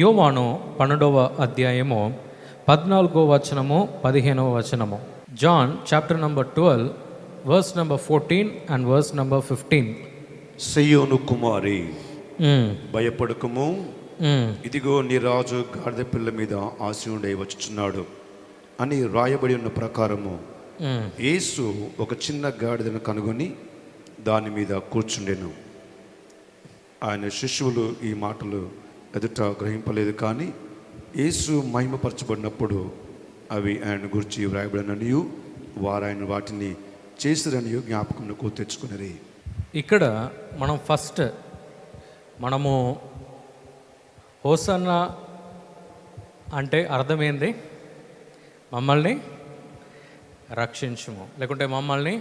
యోవాను 12వ అధ్యాయము 14వ వచనము 15వ వచనము. John chapter number 12 verse number 14 and verse number 15. సియోను కుమారి భయపడకము, ఇదిగో నీ రాజు గాడిద పిల్ల మీద ఆశీనుడై వచ్చుచున్నాడు అని రాయబడి ఉన్న ప్రకారము యేసు ఒక చిన్న గాడిదను కనుగొని దాని మీద కూర్చుండెను. ఆయన శిష్యులు ఈ మాటలు ఎదుట గ్రహింపలేదు, కానీ యేసు మహిమపరచబడినప్పుడు అవి ఆయన గురించి వ్రాయబడిననియు వారు ఆయన వాటిని చేసిరనియు జ్ఞాపకంకు తెచ్చుకున్నది. ఇక్కడ మనము హోసన్నా అంటే అర్థమైంది, మమ్మల్ని రక్షించుము లేకుంటే మమ్మల్ని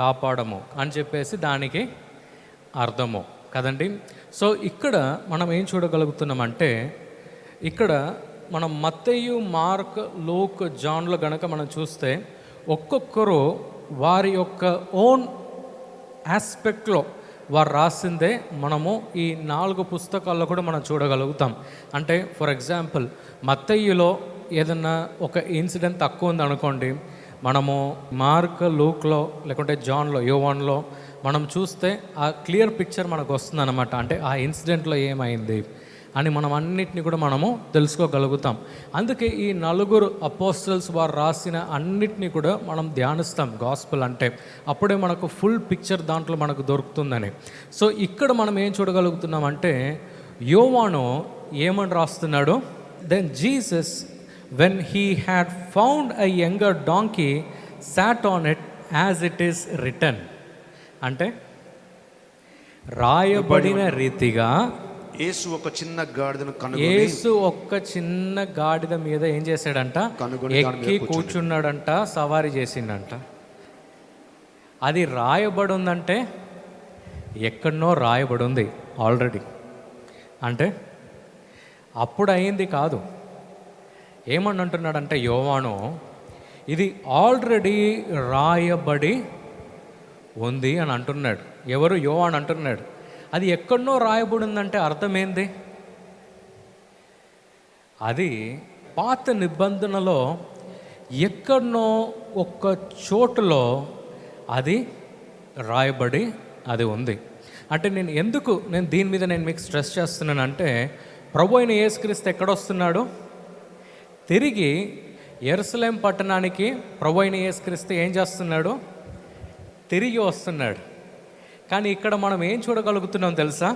కాపాడము అని చెప్పేసి దానికి అర్థము కదండి. సో ఇక్కడ మనం ఏం చూడగలుగుతున్నామంటే, ఇక్కడ మనం మత్తయి, మార్క్, లూక్, జాన్లో గనక మనం చూస్తే ఒక్కొక్కరు వారి యొక్క ఓన్ ఆస్పెక్ట్లో వారు రాసిందే మనము ఈ 4 పుస్తకాల్లో కూడా మనం చూడగలుగుతాం. అంటే ఫర్ ఎగ్జాంపుల్ మత్తయిలో ఏదన్నా ఒక ఇన్సిడెంట్ తక్కువ ఉంది అనుకోండి, మనము మార్క్, లూక్లో లేకుంటే జాన్లో, యోవాన్లో మనం చూస్తే ఆ క్లియర్ పిక్చర్ మనకు వస్తుంది అనమాట. అంటే ఆ ఇన్సిడెంట్లో ఏమైంది అని మనం అన్నిటిని కూడా మనము తెలుసుకోగలుగుతాం. అందుకే ఈ 4 అపోస్టల్స్ వారు రాసిన అన్నిటినీ కూడా మనం ధ్యానిస్తాం గాస్పెల్ అంటే, అప్పుడే మనకు ఫుల్ పిక్చర్ దాంట్లో మనకు దొరుకుతుందని. సో ఇక్కడ మనం ఏం చూడగలుగుతున్నామంటే, యోవాను ఏమని రాస్తున్నాడు, then Jesus when he had found a younger donkey sat on it as it is written. అంటే రాయబడిన రీతిగా యేసు ఒక చిన్న గాడిద మీద ఏం చేశాడంట, ఎక్కి కూర్చున్నాడంట, సవారీ చేసిండంట. అది రాయబడి ఉందంటే ఎక్కడనో రాయబడి ఉంది ఆల్రెడీ. అంటే అప్పుడు అయింది కాదు. ఏమని అంటున్నాడంటే యోవాను, ఇది ఆల్రెడీ రాయబడి ఉంది అని అంటున్నాడు. ఎవరు? యోవాను అంటున్నాడు. అది ఎక్కడనో రాయబడి ఉందంటే అర్థమైంది, అది పాత నిబంధనలో ఎక్కడనో ఒక్క చోటులో అది రాయబడి అది ఉంది. అంటే నేను దీని మీద మీకు స్ట్రెస్ చేస్తున్నానంటే, ప్రభు అయిన యేసుక్రీస్తు ఎక్కడొస్తున్నాడు? తిరిగి యెరూషలేం పట్టణానికి ప్రభు అయిన యేసుక్రీస్తు ఏం చేస్తున్నాడు? తిరిగి వస్తున్నాడు. కానీ ఇక్కడ మనం ఏం చూడగలుగుతున్నాం తెలుసా?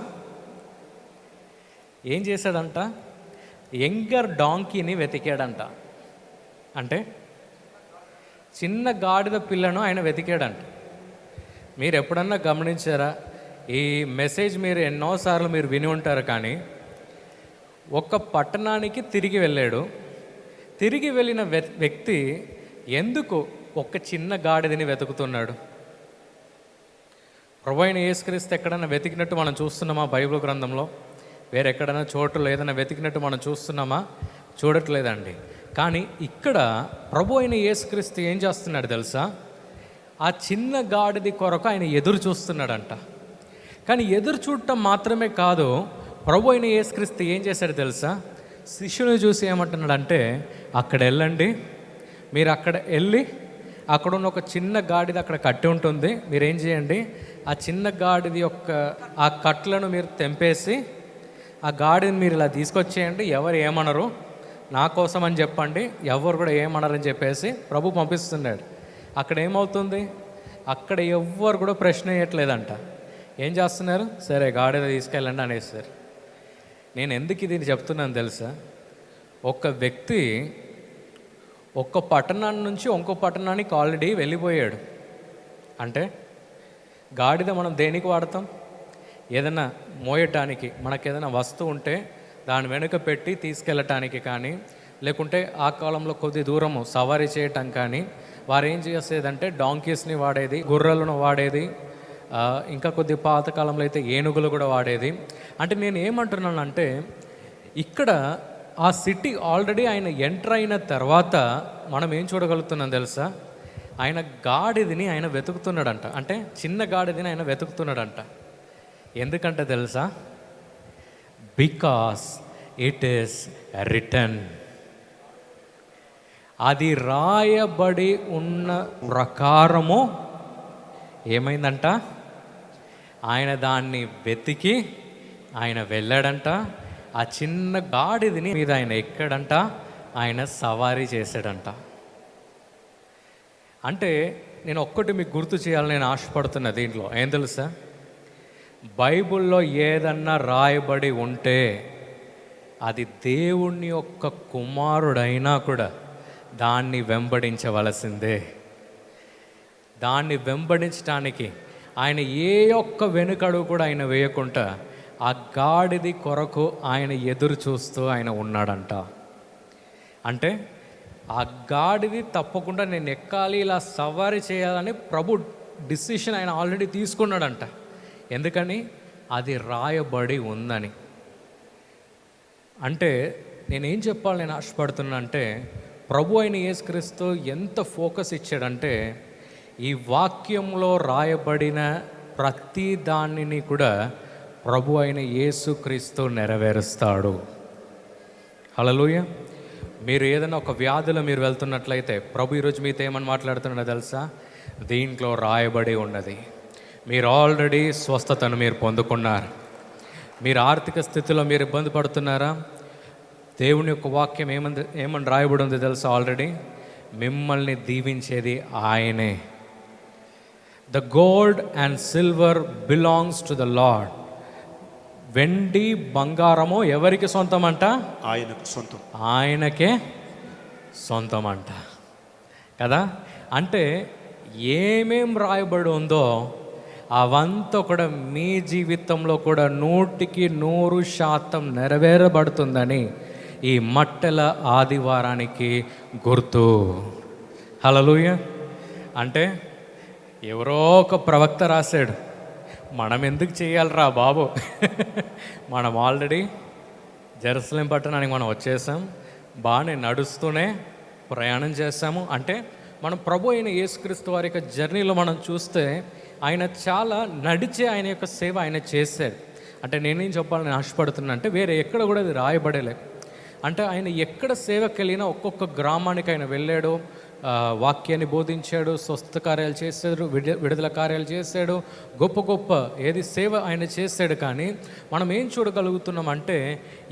ఏం చేశాడంట? యంగర్ డాంకీని వెతికాడంట. అంటే చిన్న గాడిద పిల్లను ఆయన వెతికాడంట. మీరు ఎప్పుడన్నా గమనించారా? ఈ మెసేజ్ మీరు ఎన్నోసార్లు మీరు విని ఉంటారు, కానీ ఒక పట్టణానికి తిరిగి వెళ్ళాడు. తిరిగి వెళ్ళిన వ్యక్తి ఎందుకు ఒక చిన్న గాడిదని వెతుకుతున్నాడు? ప్రభు అయిన యేసుక్రీస్తు ఎక్కడైనా వెతికినట్టు మనం చూస్తున్నామా బైబిల్ గ్రంథంలో? వేరెక్కడైనా చోటులో ఏదైనా వెతికినట్టు మనం చూస్తున్నామా? చూడట్లేదండి. కానీ ఇక్కడ ప్రభు అయిన యేసుక్రీస్తు ఏం చేస్తున్నాడు తెలుసా? ఆ చిన్న గాడిది కొరకు ఆయన ఎదురు చూస్తున్నాడంట. కానీ ఎదురు చూడటం మాత్రమే కాదు, ప్రభు అయిన యేసుక్రీస్తు ఏం చేశాడు తెలుసా? శిష్యుని చూసి ఏమంటున్నాడంటే, అక్కడ వెళ్ళండి, మీరు అక్కడ వెళ్ళి అక్కడ ఉన్న ఒక చిన్న గాడిద అక్కడ కట్టి ఉంటుంది, మీరేం చేయండి, ఆ చిన్న గాడిది యొక్క ఆ కట్లను మీరు తెంపేసి ఆ గాడిని మీరు ఇలా తీసుకొచ్చేయండి, ఎవరు ఏమనరు, నా కోసం అని చెప్పండి, ఎవరు కూడా ఏమనరని చెప్పేసి ప్రభు పంపిస్తున్నాడు. అక్కడ ఏమవుతుంది? అక్కడ ఎవ్వరు కూడా ప్రశ్న వేయట్లేదంట. ఏం చేస్తున్నారు? సరే గాడిద తీసుకెళ్ళండి అనేసారు. నేను ఎందుకు ఇది చెప్తున్నాను తెలుసా? ఒక వ్యక్తి ఒక్క పట్టణాన్ని నుంచి ఇంకో పట్టణానికి ఆల్రెడీ వెళ్ళిపోయాడు. అంటే గాడిద మనం దేనికి వాడతాం? ఏదైనా మోయటానికి, మనకు ఏదైనా వస్తువు ఉంటే దాని వెనుక పెట్టి తీసుకెళ్ళటానికి కానీ, లేకుంటే ఆ కాలంలో కొద్ది దూరము సవారీ చేయటం కానీ, వారు ఏం చేసేదంటే డాంకీస్ని వాడేది, గుర్రెలను వాడేది, ఇంకా కొద్ది పాతకాలంలో అయితే ఏనుగులు కూడా వాడేది. అంటే నేను ఏమంటున్నానంటే, ఇక్కడ ఆ సిటీ ఆల్రెడీ ఆయన ఎంటర్ అయిన తర్వాత మనం ఏం చూడగలుగుతున్నాం తెలుసా? ఆయన గాడిదని ఆయన వెతుకుతున్నాడంట. అంటే చిన్న గాడిదని ఆయన వెతుకుతున్నాడంట. ఎందుకంటే తెలుసా? Because it is return. అది రాయబడి ఉన్న ప్రకారము ఏమైందంట, ఆయన దాన్ని వెతికి ఆయన వెళ్ళాడంట. ఆ చిన్న గాడిదని మీద ఆయన ఎక్కాడంట, ఆయన సవారీ చేశాడంట. అంటే నేను ఒక్కటి మీకు గుర్తు చేయాలని నేను ఆశపడుతున్నా దీంట్లో. ఏం తెలుసా, బైబిల్లో ఏదన్నా రాయబడి ఉంటే అది దేవుని యొక్క కుమారుడైనా కూడా దాన్ని వెంబడించవలసిందే. దాన్ని వెంబడించడానికి ఆయన ఏ ఒక్క వెనుకడుగు కూడా ఆయన వేయకుండా ఆ గాడిది కొరకు ఆయన ఎదురు చూస్తూ ఆయన ఉన్నాడంట. అంటే ఆ గాడిది తప్పకుండా నేను ఎక్కాలి, ఇలా సవారీ చేయాలని ప్రభు డిసిషన్ ఆయన ఆల్రెడీ తీసుకున్నాడంట. ఎందుకని, అది రాయబడి ఉందని. అంటే నేనేం చెప్పాలి నేను ఆశపడుతున్నా అంటే, ప్రభు అయిన యేసుక్రీస్తు ఎంత ఫోకస్ ఇచ్చాడంటే, ఈ వాక్యంలో రాయబడిన ప్రతి దానిని కూడా ప్రభు అయిన యేసుక్రీస్తు నెరవేరుస్తాడు. హల్లెలూయ. మీరు ఏదైనా ఒక వ్యాధిలో మీరు వెళ్తున్నట్లయితే ప్రభు ఈరోజు మీతో ఏమని మాట్లాడుతున్నాడో తెలుసా, దీంట్లో రాయబడి ఉన్నది. మీరు ఆల్రెడీ స్వస్థతను మీరు పొందుకున్నారు. మీరు ఆర్థిక స్థితిలో మీరు ఇబ్బంది పడుతున్నారా, దేవుని యొక్క వాక్యం ఏమని రాయబడి ఉంది తెలుసా, ఆల్రెడీ మిమ్మల్ని దీవించేది ఆయనే. The gold and silver belongs to the lord. వెండి బంగారము ఎవరికి సొంతం అంట, ఆయనకు సొంతం, ఆయనకే సొంతం అంట కదా. అంటే ఏమేం రాయబడి ఉందో అవంతా కూడా మీ జీవితంలో కూడా 100% నెరవేరబడుతుందని ఈ మట్టెల ఆదివారానికి గుర్తు. హల్లెలూయ. అంటే ఎవరో ఒక ప్రవక్త రాశాడు, మనం ఎందుకు చేయాలిరా బాబు, మనం ఆల్రెడీ జెరూసలేం పట్టణానికి మనం వచ్చేసాం, బాగానే నడుస్తూనే ప్రయాణం చేస్తాము. అంటే మనం ప్రభు అయిన యేసుక్రీస్తు వారి యొక్క జర్నీలో మనం చూస్తే ఆయన చాలా నడిచే ఆయన యొక్క సేవ ఆయన చేశాడు. అంటే నేనేం చెప్పాలని ఆశపడుతున్నా అంటే, వేరే ఎక్కడ కూడా అది రాయబడలే. అంటే ఆయన ఎక్కడ సేవకి వెళ్ళినా ఒక్కొక్క గ్రామానికి ఆయన వెళ్ళాడు, వాక్యాన్ని బోధించాడు, స్వస్థ కార్యాలు చేశాడు, విడుదల కార్యాలు చేశాడు, గొప్ప గొప్ప ఏది సేవ ఆయన చేశాడు. కానీ మనం ఏం చూడగలుగుతున్నాం అంటే,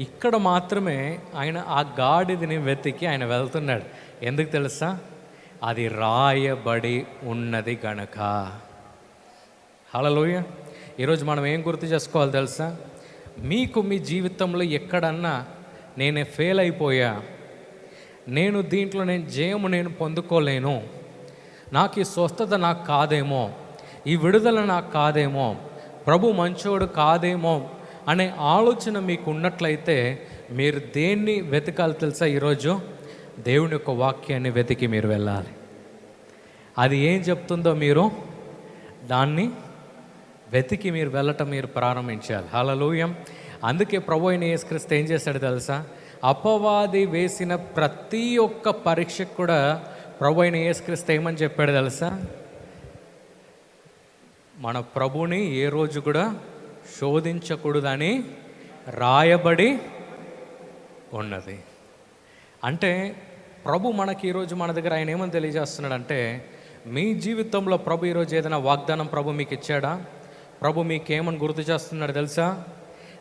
ఇక్కడ మాత్రమే ఆయన ఆ గాడిదని వెతికి ఆయన వెళ్తున్నాడు. ఎందుకు తెలుసా, అది రాయబడి ఉన్నది గనక. హల్లెలూయ. ఈరోజు మనం ఏం గుర్తు చేసుకోవాలి తెలుసా, మీకు మీ జీవితంలో ఎక్కడన్నా నేనే ఫెయిల్ అయిపోయా, నేను దీంట్లో జయము నేను పొందుకోలేను, నాకు ఈ స్వస్థత నాకు కాదేమో, ఈ విడుదల నాకు కాదేమో, ప్రభు మంచోడు కాదేమో అనే ఆలోచన మీకు ఉన్నట్లయితే మీరు దేన్ని వెతకాలి తెలుసా, ఈరోజు దేవుని యొక్క వాక్యాన్ని వెతికి మీరు వెళ్ళాలి. అది ఏం చెప్తుందో మీరు దాన్ని వెతికి మీరు వెళ్ళటం మీరు ప్రారంభించాలి. హల్లెలూయా. అందుకే ప్రభు అయిన యేసుక్రీస్తు ఏం చేశాడు తెలుసా, అపవాది వేసిన ప్రతి ఒక్క పరీక్షకు కూడా ప్రభు అయిన యేసుక్రీస్తు ఏమని చెప్పాడు తెలుసా, మన ప్రభుని ఏ రోజు కూడా శోధించకూడదని రాయబడి ఉన్నది. అంటే ప్రభు మనకి ఈరోజు మన దగ్గర ఆయన ఏమని తెలియజేస్తున్నాడంటే, మీ జీవితంలో ప్రభు ఈరోజు ఏదైనా వాగ్దానం ప్రభు మీకు ఇచ్చాడా, ప్రభు మీకేమని గుర్తు చేస్తున్నాడు తెలుసా,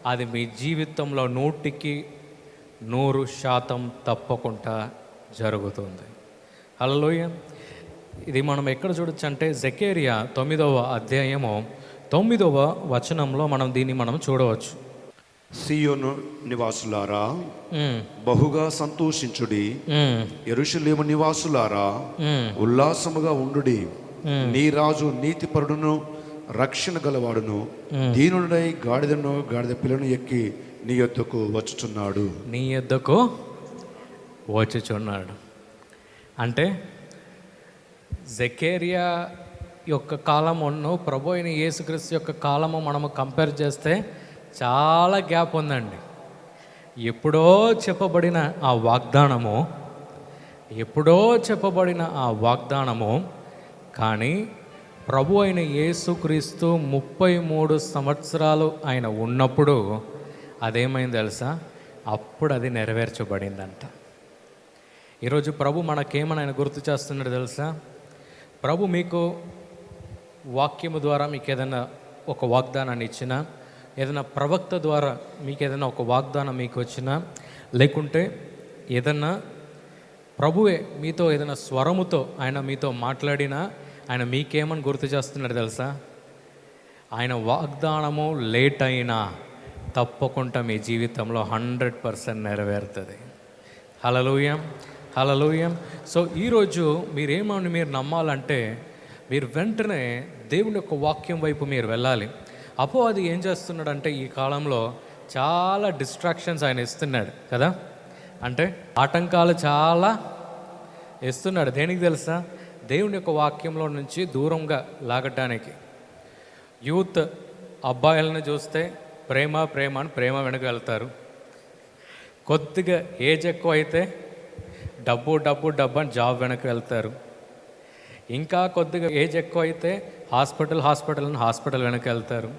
అది మీ జీవితంలో 100% తప్పకుండా జరుగుతుంది. హల్లెలూయా. ఇది మనం ఎక్కడ చూడొచ్చు అంటే, జకర్యా 9వ అధ్యాయము 9వ వచనంలో మనం దీన్ని మనం చూడవచ్చు. సీయోను నివాసులారా బహుగా సంతోషించుడి, యెరూషలేము నివాసులారా ఉల్లాసముగా ఉండుడి. నీ రాజు నీతిపరుడును రక్షణ గలవాడును దీనుడై గాడిద పిల్లను ఎక్కి నీ యొద్దకు వచ్చుచున్నాడు. అంటే జకర్యా యొక్క కాలమును ప్రభు అయిన యేసుక్రీస్తు యొక్క కాలము మనము కంపేర్ చేస్తే చాలా గ్యాప్ ఉందండి. ఎప్పుడో చెప్పబడిన ఆ వాగ్దానము కానీ ప్రభు అయిన యేసుక్రీస్తు 33 సంవత్సరాలు ఆయన ఉన్నప్పుడు అదేమైంది తెలుసా, అప్పుడు అది నెరవేర్చబడిందంట. ఈరోజు ప్రభు మనకేమని ఆయన గుర్తు చేస్తున్నాడు తెలుసా? ప్రభు మీకు వాక్యము ద్వారా మీకు ఏదైనా ఒక వాగ్దానాన్ని ఇచ్చినా, ఏదైనా ప్రవక్త ద్వారా మీకు ఏదైనా ఒక వాగ్దానం మీకు వచ్చినా, లేకుంటే ఏదన్నా ప్రభువే మీతో ఏదైనా స్వరముతో ఆయన మీతో మాట్లాడినా, ఆయన మీకేమని గుర్తు చేస్తున్నాడు తెలుసా? ఆయన వాగ్దానము లేట్ అయినా తప్పకుండా మీ జీవితంలో 100% నెరవేరుతుంది. హల్లెలూయా, హల్లెలూయా. సో ఈరోజు మీరేమని మీరు నమ్మాలంటే, మీరు వెంటనే దేవుని యొక్క వాక్యం వైపు మీరు వెళ్ళాలి. అపవాది ఏం చేస్తున్నాడంటే, ఈ కాలంలో చాలా డిస్ట్రాక్షన్స్ ఆయన ఇస్తున్నాడు కదా. అంటే ఆటంకాలు చాలా ఇస్తున్నాడు. దేనికి తెలుసా? దేవుని యొక్క వాక్యంలో నుంచి దూరంగా లాగటానికి. యూత్ అబ్బాయిలను చూస్తే ప్రేమ ప్రేమ అని ప్రేమ వెనక వెళ్తారు. కొద్దిగా ఏజ్ ఎక్కువ అయితే డబ్బు డబ్బు డబ్బు అని జాబ్ వెనక వెళ్తారు. ఇంకా కొద్దిగా ఏజ్ ఎక్కువ అయితే హాస్పిటల్ అని హాస్పిటల్ వెనక వెళ్తారు.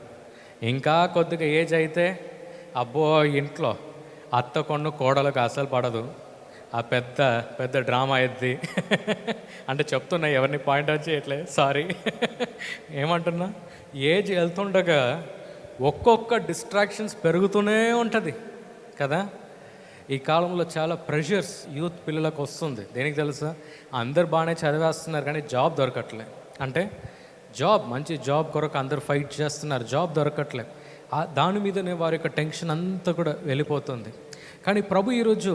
ఇంకా కొద్దిగా ఏజ్ అయితే అబ్బో ఇంట్లో అత్త కొన్ను కోడలకు అసలు పడదు, ఆ పెద్ద పెద్ద డ్రామా అయ్యిద్ది. అంటే చెప్తున్నా, ఎవరిని పాయింట్ అవుట్ చేయట్లే, సారీ. ఏమంటున్నా, ఏజ్ వెళ్తుండగా ఒక్కొక్క డిస్ట్రాక్షన్స్ పెరుగుతూనే ఉంటుంది కదా. ఈ కాలంలో చాలా ప్రెషర్స్ యూత్ పిల్లలకు వస్తుంది. దేనికి తెలుసా? అందరు బాగానే చదివేస్తున్నారు కానీ జాబ్ దొరకట్లే. అంటే జాబ్, మంచి జాబ్ కొరకు అందరు ఫైట్ చేస్తున్నారు, జాబ్ దొరకట్లే. దాని మీదనే వారి యొక్క టెన్షన్ అంతా కూడా వెళ్ళిపోతుంది. కానీ ప్రభు ఈరోజు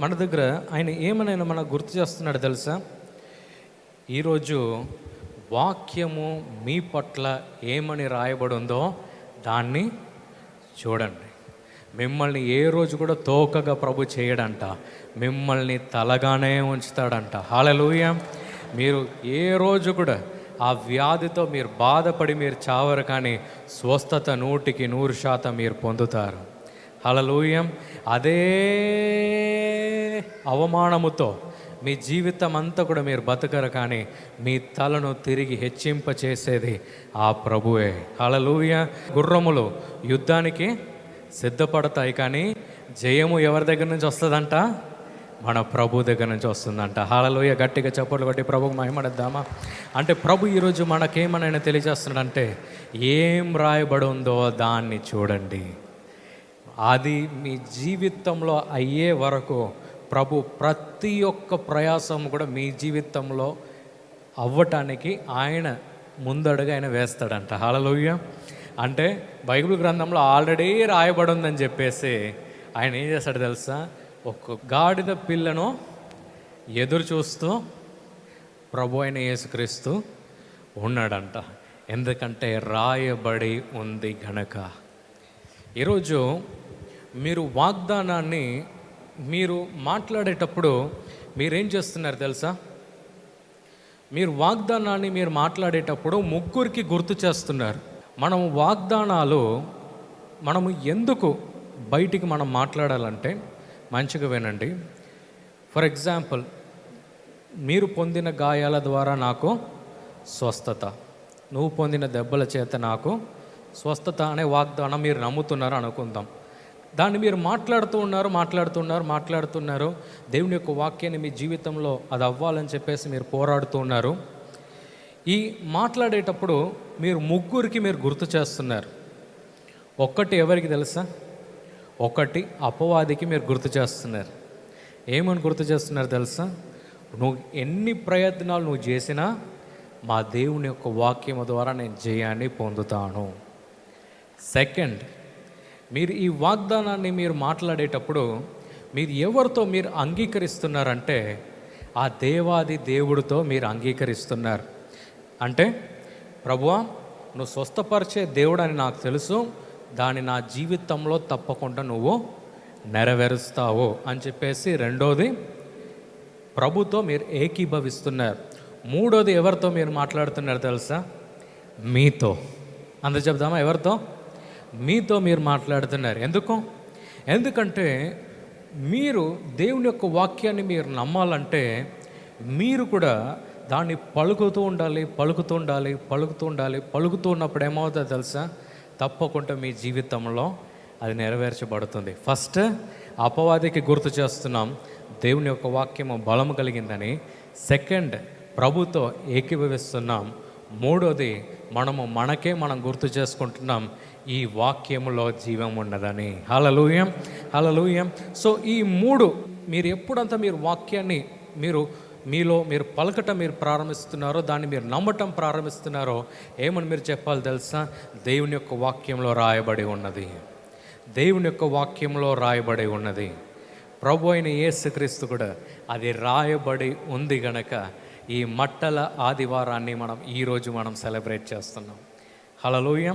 మన దగ్గర ఆయన ఏమైనా మనకు గుర్తు చేస్తున్నాడు తెలుసా? ఈరోజు వాక్యము మీ పట్ల ఏమని రాయబడి ఉందో దాన్ని చూడండి. మిమ్మల్ని ఏ రోజు కూడా తోకగా ప్రభు చేయడంట, మిమ్మల్ని తలగానే ఉంచుతాడంట. హల్లెలూయా. మీరు ఏ రోజు కూడా ఆ వ్యాధితో మీరు బాధపడి మీరు చావరు, కానీ స్వస్థత 100% మీరు పొందుతారు. హల్లెలూయా. అదే అవమానముతో మీ జీవితం అంతా కూడా మీరు బతకరు, కానీ మీ తలను తిరిగి హెచ్చింపచేసేది ఆ ప్రభువే. హల్లెలూయా. గుర్రములు యుద్ధానికి సిద్ధపడతాయి, కానీ జయము ఎవరి దగ్గర నుంచి వస్తుందంట? మన ప్రభు దగ్గర నుంచి వస్తుందంట. హల్లెలూయా. గట్టిగా చప్పట్లు కొట్టి ప్రభుకు మహిమనిద్దామా? అంటే ప్రభు ఈరోజు మనకేమనైనా తెలియజేస్తున్నాడంటే, ఏం రాయబడి ఉందో దాన్ని చూడండి. అది మీ జీవితంలో అయ్యే వరకు ప్రభు ప్రతి ఒక్క ప్రయాసం కూడా మీ జీవితంలో అవ్వటానికి ఆయన ముందడుగా ఆయన వేస్తాడంట. హల్లెలూయా. అంటే బైబిల్ గ్రంథంలో ఆల్రెడీ రాయబడి ఉందని చెప్పేసి ఆయన ఏం చేస్తాడు తెలుసా? ఒక గాడిద పిల్లను ఎదురు చూస్తూ ప్రభు అయిన యేసుక్రీస్తు ఉన్నాడంట. ఎందుకంటే రాయబడి ఉంది గనక. ఈరోజు మీరు వాగ్దానాన్ని మీరు మాట్లాడేటప్పుడు మీరేం చేస్తున్నారు తెలుసా? మీరు వాగ్దానాన్ని మీరు మాట్లాడేటప్పుడు ముగ్గురికి గుర్తు చేస్తున్నారు. మనం వాగ్దానాలు మనము ఎందుకు బయటికి మనం మాట్లాడాలంటే, మంచిగా వినండి. ఫర్ ఎగ్జాంపుల్, మీరు పొందిన గాయాల ద్వారా నాకు స్వస్థత, నువ్వు పొందిన దెబ్బల చేత నాకు స్వస్థత అనే వాగ్దానం మీరు నమ్ముతున్నారు అనుకుందాం. దాన్ని మీరు మాట్లాడుతున్నారు. దేవుని యొక్క వాక్యాన్ని మీ జీవితంలో అది అవ్వాలని చెప్పేసి మీరు పోరాడుతూ ఉన్నారు. ఈ మాట్లాడేటప్పుడు మీరు ముగ్గురికి మీరు గుర్తు చేస్తున్నారు. ఒక్కటి ఎవరికి తెలుసా? ఒకటి అపవాదికి మీరు గుర్తు చేస్తున్నారు. ఏమని గుర్తు చేస్తున్నారు తెలుసా? నువ్వు ఎన్ని ప్రయత్నాలు నువ్వు చేసినా మా దేవుని యొక్క వాక్యము ద్వారా నేను జయాన్ని పొందుతాను. సెకండ్, మీరు ఈ వాగ్దానాన్ని మీరు మాట్లాడేటప్పుడు మీరు ఎవరితో మీరు అంగీకరిస్తున్నారంటే, ఆ దేవాది దేవుడితో మీరు అంగీకరిస్తున్నారు. అంటే ప్రభువా, నువ్వు స్వస్థపరిచే దేవుడు అని నాకు తెలుసు, దాన్ని నా జీవితంలో తప్పకుండా నువ్వు నెరవేరుస్తావు అని చెప్పేసి రెండోది ప్రభుతో మీరు ఏకీభవిస్తున్నారు. మూడోది ఎవరితో మీరు మాట్లాడుతున్నారు తెలుసా? మీతో. అందరూ చెప్దామా? ఎవరితో? మీతో మీరు మాట్లాడుతున్నారు. ఎందుకంటే మీరు దేవుని యొక్క వాక్యాన్ని మీరు నమ్మాలంటే మీరు కూడా దాన్ని పలుకుతూ ఉన్నప్పుడు ఏమవుతుందో తెలుసా? తప్పకుండా మీ జీవితంలో అది నెరవేర్చబడుతుంది. ఫస్ట్ అపవాదికి గుర్తు చేస్తున్నాం దేవుని యొక్క వాక్యము బలము కలిగిందని. సెకండ్, ప్రభుతో ఏకీభవిస్తున్నాం. మూడోది, మనకే మనం గుర్తు చేసుకుంటున్నాం ఈ వాక్యములో జీవం ఉన్నదని. హల్లెలూయా, హల్లెలూయా. సో ఈ మూడు మీరు ఎప్పుడంతా మీరు వాక్యాన్ని మీరు పలకటం మీరు ప్రారంభిస్తున్నారో, దాన్ని మీరు నమ్మటం ప్రారంభిస్తున్నారో, ఏమని మీరు చెప్పాలి తెలుసా? దేవుని యొక్క వాక్యంలో రాయబడి ఉన్నది, దేవుని యొక్క వాక్యంలో రాయబడి ఉన్నది. ప్రభు అయిన యేసుక్రీస్తు కూడా అది రాయబడి ఉంది గనక ఈ మట్టల ఆదివారాన్ని ఈరోజు మనం సెలబ్రేట్ చేస్తున్నాం. హల్లెలూయా.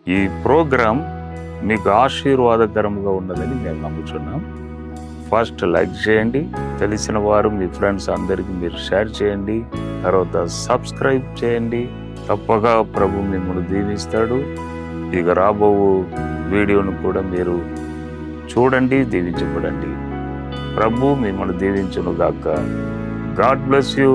ఈ ప్రోగ్రాం మీకు ఆశీర్వాదకరంగా ఉన్నదని మేము నమ్ముతున్నాం. ఫస్ట్ లైక్ చేయండి, తెలిసిన వారు మీ ఫ్రెండ్స్ అందరికీ మీరు షేర్ చేయండి, తర్వాత సబ్స్క్రైబ్ చేయండి. తప్పగా ప్రభు మిమ్మల్ని దీవిస్తాడు. ఇక రాబో వీడియోను కూడా మీరు చూడండి, దీవించబడండి. ప్రభు మిమ్మల్ని దీవించును గాక. God bless you.